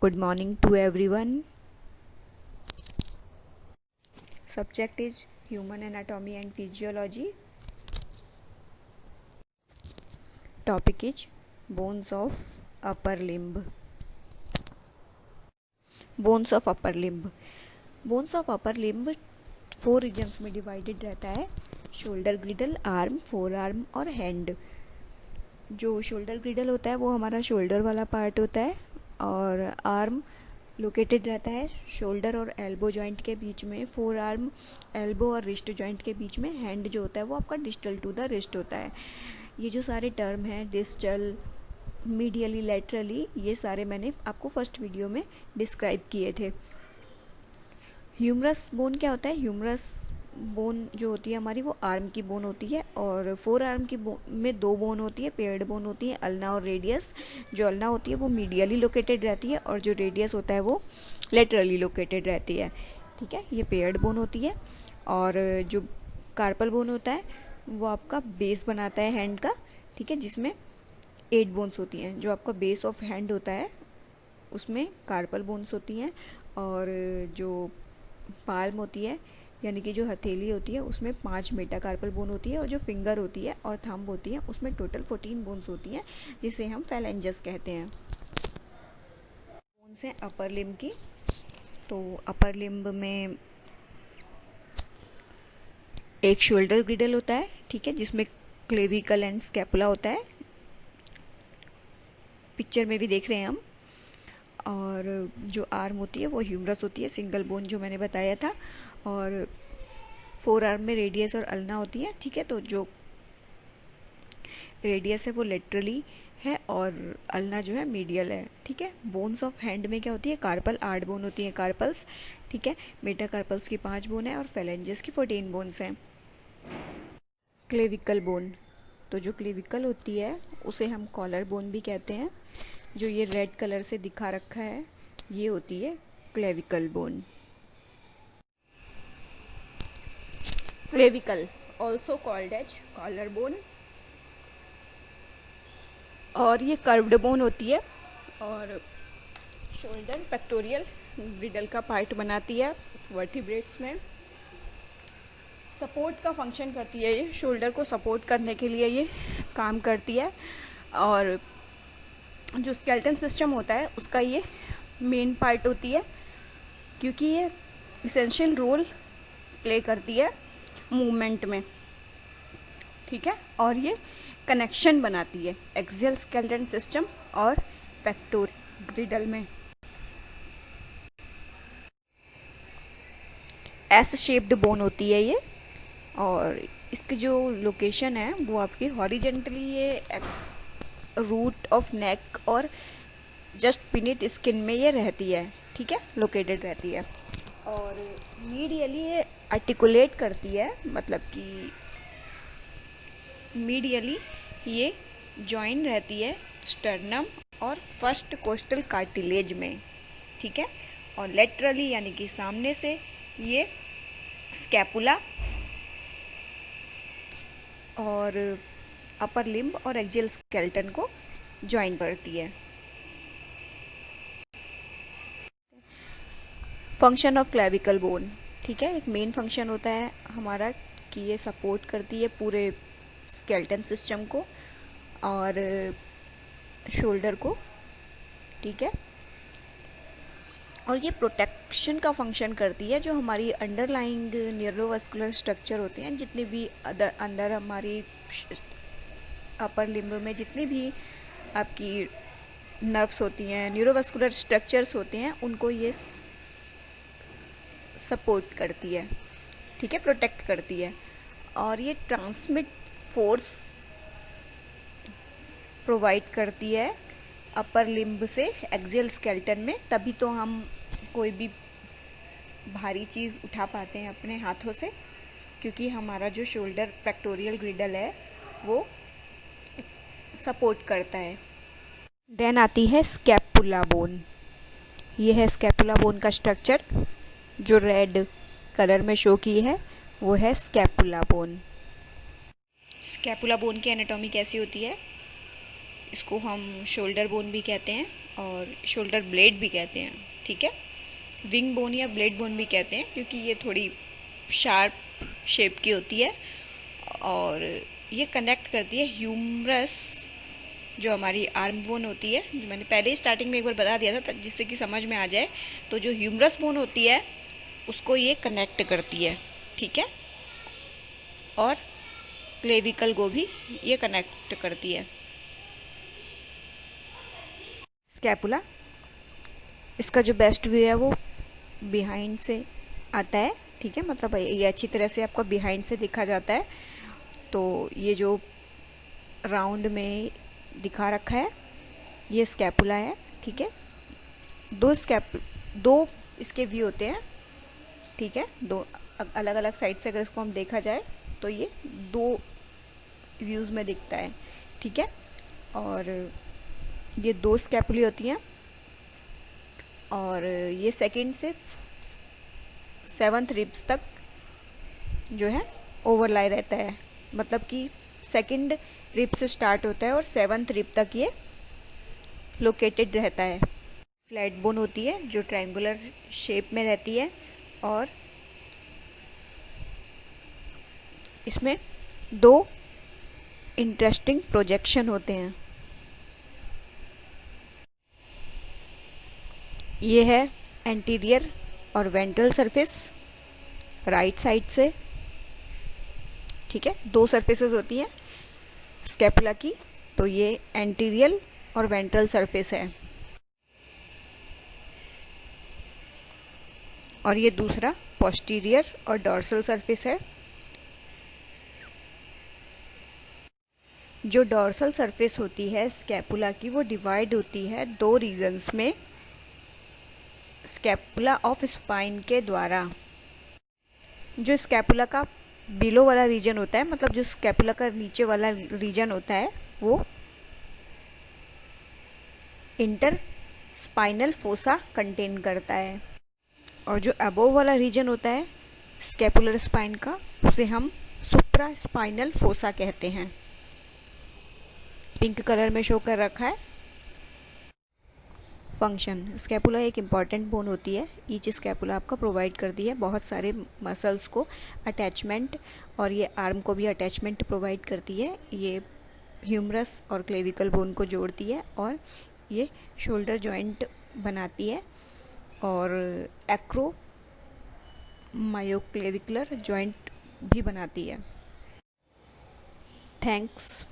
Good morning to everyone. Subject is Human Anatomy and Physiology. Topic is Bones of Upper Limb. Bones of Upper Limb. Bones of Upper Limb 4 regions में divided रहता है. Shoulder ग्रिडल, arm, four arm और hand. जो shoulder ग्रिडल होता है वो हमारा shoulder वाला पार्ट होता है और आर्म लोकेटेड रहता है शोल्डर और एल्बो जॉइंट के बीच में. फोर आर्म एल्बो और रिस्ट जॉइंट के बीच में. हैंड जो होता है वो आपका डिस्टल टू द रिस्ट होता है. ये जो सारे टर्म हैं डिस्टल, मीडियली, लेटरली, ये सारे मैंने आपको फर्स्ट वीडियो में डिस्क्राइब किए थे. ह्यूमरस बोन क्या होता है? ह्यूमरस बोन जो होती है हमारी वो आर्म की बोन होती है और फोर आर्म की में 2 बोन होती है, पेयर्ड बोन होती है, अल्ना और रेडियस. जो अल्ना होती है वो मीडियली लोकेटेड रहती है और जो रेडियस होता है वो लेटरली लोकेटेड रहती है. ठीक है, ये पेयर्ड बोन होती है. और जो कार्पल बोन होता है वो आपका बेस बनाता है हैंड का. ठीक है, जिसमें 8 बोन्स होती हैं. जो आपका बेस ऑफ हैंड होता है उसमें कार्पल बोन्स होती हैं और जो पाल्म होती है यानी कि जो हथेली होती है उसमें 5 मेटाकार्पल बोन होती है और जो फिंगर होती है और थंब होती है उसमें टोटल 14 बोन्स होती हैं जिसे हम फैलेंजस कहते हैं. बोन्स हैं अपर लिम्ब की. तो अपर लिम्ब में एक शोल्डर ग्रिडल होता है. ठीक है, जिसमें क्लेविकल एंड स्कैपुला होता है. पिक्चर में भी देख रहे हैं हम. और जो आर्म होती है वो ह्यूमरस होती है, सिंगल बोन जो मैंने बताया था. और फोर आर्म में रेडियस और अल्ना होती है. ठीक है, तो जो रेडियस है वो लेटरली है और अल्ना जो है मीडियल है. ठीक है, बोन्स ऑफ हैंड में क्या होती है? कार्पल 8 बोन होती है, कार्पल्स. ठीक है, मेटाकार्पल्स की 5 बोन है और फैलेंजेस की 14 बोन्स हैं. Clavicle bone. तो जो क्लेविकल होती है उसे हम कॉलर बोन भी कहते हैं. जो ये रेड कलर से दिखा रखा है ये होती है clavicle bone. Clavicle also called as collar bone. और ये कर्व्ड बोन होती है और शोल्डर पेक्टोरियल ग्रिडल का पार्ट बनाती है. वर्टिब्रेट्स में सपोर्ट का फंक्शन करती है. ये शोल्डर को सपोर्ट करने के लिए ये काम करती है. और जो स्केलेटन सिस्टम होता है उसका ये मेन पार्ट होती है क्योंकि ये इसेंशियल रोल प्ले करती है मूवमेंट में. ठीक है, और ये कनेक्शन बनाती है एक्सियल स्केलेटन सिस्टम और पेक्टोरियल ग्रिडल में. एस शेप्ड बोन होती है ये और इसकी जो लोकेशन है वो आपकी हॉरिजेंटली ये रूट ऑफ नेक और जस्ट बिनीथ स्किन में ये रहती है. ठीक है, लोकेटेड रहती है. और मीडियली ये आर्टिकुलेट करती है, मतलब कि मीडियली ये जॉइन रहती है स्टर्नम और फर्स्ट कोस्टल कार्टिलेज में. ठीक है, और लेटरली यानी कि सामने से ये स्कैपुला और अपर लिम्ब और एक्सियल स्केलेटन को ज्वाइन करती है. Function of clavicle bone. ठीक है, एक मेन फंक्शन होता है हमारा कि ये सपोर्ट करती है पूरे स्केलेटन सिस्टम को और शोल्डर को. ठीक है, और ये प्रोटेक्शन का फंक्शन करती है. जो हमारी अंडरलाइंग न्यूरोवास्कुलर स्ट्रक्चर होते हैं, जितने भी अंदर हमारी अपर लिम्ब में जितनी भी आपकी नर्व्स होती हैं, न्यूरोवास्कुलर स्ट्रक्चर्स होते हैं, उनको ये सपोर्ट करती है. ठीक है, प्रोटेक्ट करती है. और ये ट्रांसमिट फोर्स प्रोवाइड करती है अपर लिम्ब से एक्सियल स्केलेटन में. तभी तो हम कोई भी भारी चीज़ उठा पाते हैं अपने हाथों से, क्योंकि हमारा जो शोल्डर पेक्टोरियल ग्रिडल है वो सपोर्ट करता है. देन आती है स्कैपुला बोन. ये है स्कैपुला बोन का स्ट्रक्चर. जो रेड कलर में शो की है वो है स्कैपुला बोन. स्कैपुला बोन की एनाटॉमी कैसी होती है? इसको हम शोल्डर बोन भी कहते हैं और शोल्डर ब्लेड भी कहते हैं, ठीक है। विंग बोन या ब्लेड बोन भी कहते हैं क्योंकि ये थोड़ी शार्प शेप की होती है और ये कनेक्ट करती है ह्यूमरस, जो हमारी आर्म बोन होती है, जो मैंने पहले ही स्टार्टिंग में एक बार बता दिया था जिससे कि समझ में आ जाए। तो जो ह्यूमरस बोन होती है उसको ये कनेक्ट करती है, ठीक है, और क्लेविकल को भी ये कनेक्ट करती है। स्कैपुला, इसका जो बेस्ट व्यू है वो बिहाइंड से आता है, ठीक है, मतलब ये अच्छी तरह से आपको बिहाइंड से दिखा जाता है। तो ये जो राउंड में दिखा रखा है ये स्कैपुला है, ठीक है। दो इसके व्यू होते हैं, ठीक है, दो अलग अलग साइड से अगर इसको हम देखा जाए तो ये दो व्यूज़ में दिखता है, ठीक है। और ये दो स्कैपुली होती हैं और ये सेकंड से 7th रिब्स तक जो है ओवरलाई रहता है, मतलब कि सेकंड रिब से स्टार्ट होता है और 7th रिब तक ये लोकेटेड रहता है। फ्लैट बोन होती है जो ट्रायंगुलर शेप में रहती है और इसमें दो इंटरेस्टिंग प्रोजेक्शन होते हैं। ये है एंटीरियर और वेंट्रल सरफेस राइट साइड से, ठीक है, दो सरफेसेस होती हैं स्कैपुला की, तो ये एंटीरियर और वेंट्रल सरफेस है और ये दूसरा पोस्टीरियर और डॉर्सल सरफेस है। जो डॉर्सल सरफेस होती है स्कैपुला की वो डिवाइड होती है दो रीजन्स में स्कैपुला ऑफ स्पाइन के द्वारा। जो स्कैपुला का बिलो वाला रीजन होता है, मतलब जो स्कैपुला का नीचे वाला रीजन होता है वो इंटर स्पाइनल फोसा कंटेन करता है और जो अबोव वाला रीजन होता है स्कैपुलर स्पाइन का उसे हम सुप्रा स्पाइनल फोसा कहते हैं। पिंक कलर में शो कर रखा है। फंक्शन, स्कैपुला एक इम्पॉर्टेंट बोन होती है। ईच स्कैपुला आपका प्रोवाइड करती है बहुत सारे मसल्स को अटैचमेंट और ये आर्म को भी अटैचमेंट प्रोवाइड करती है। ये ह्यूमरस और क्लेविकल बोन को जोड़ती है और ये शोल्डर जॉइंट बनाती है और एक्रो मायोक्लेविकुलर जॉइंट भी बनाती है। थैंक्स